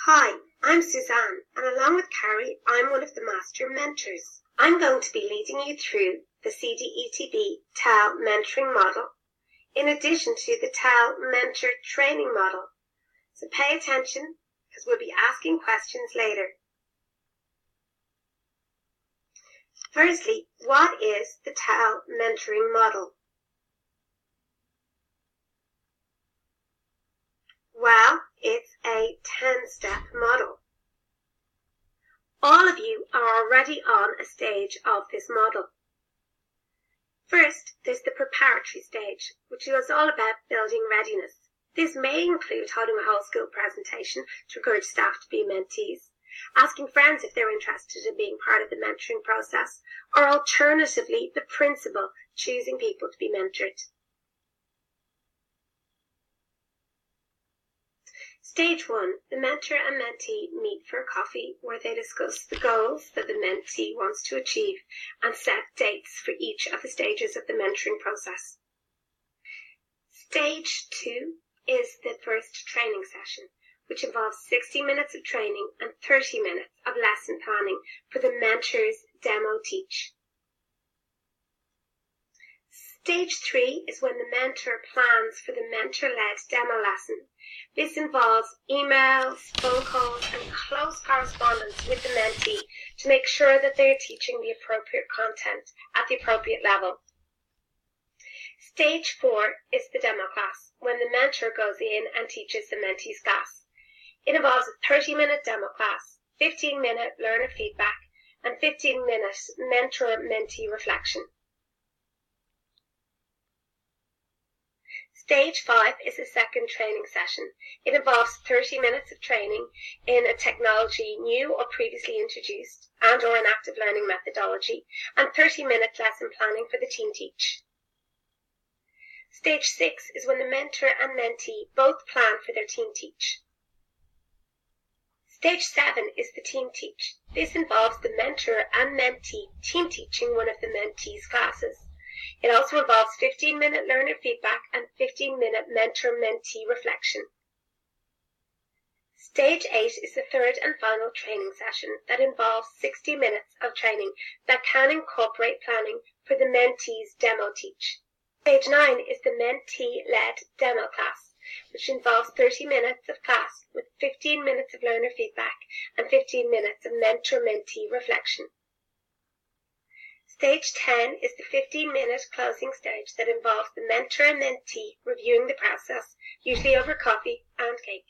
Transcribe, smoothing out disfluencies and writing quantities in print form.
Hi, I'm Suzanne, and along with Carrie, I'm one of the Master Mentors. I'm going to be leading you through the CDETB TAL mentoring model, in addition to the TAL mentor training model. So pay attention, because we'll be asking questions later. Firstly, what is the TAL mentoring model? Well, it's a 10-step model. All of you are already on a stage of this model. First, there's the preparatory stage, which is all about building readiness. This may include holding a whole school presentation to encourage staff to be mentees, asking friends if they're interested in being part of the mentoring process, or alternatively, the principal choosing people to be mentored. Stage 1, the mentor and mentee meet for a coffee where they discuss the goals that the mentee wants to achieve and set dates for each of the stages of the mentoring process. Stage 2 is the first training session, which involves 60 minutes of training and 30 minutes of lesson planning for the mentor's demo teach. Stage 3 is when the mentor plans for the mentor-led demo lesson. This involves emails, phone calls, and close correspondence with the mentee to make sure that they are teaching the appropriate content at the appropriate level. Stage 4 is the demo class, when the mentor goes in and teaches the mentee's class. It involves a 30-minute demo class, 15-minute learner feedback, and 15-minute mentor-mentee reflection. Stage 5 is the second training session. It involves 30 minutes of training in a technology new or previously introduced and or an active learning methodology, and 30 minutes lesson planning for the team teach. Stage 6 is when the mentor and mentee both plan for their team teach. Stage 7 is the team teach. This involves the mentor and mentee team teaching one of the mentee's classes. It also involves 15-minute learner feedback and 15-minute mentor-mentee reflection. Stage 8 is the third and final training session that involves 60 minutes of training that can incorporate planning for the mentee's demo teach. Stage 9 is the mentee-led demo class, which involves 30 minutes of class with 15 minutes of learner feedback and 15 minutes of mentor-mentee reflection. Stage 10 is the 15-minute closing stage that involves the mentor and mentee reviewing the process, usually over coffee and cake.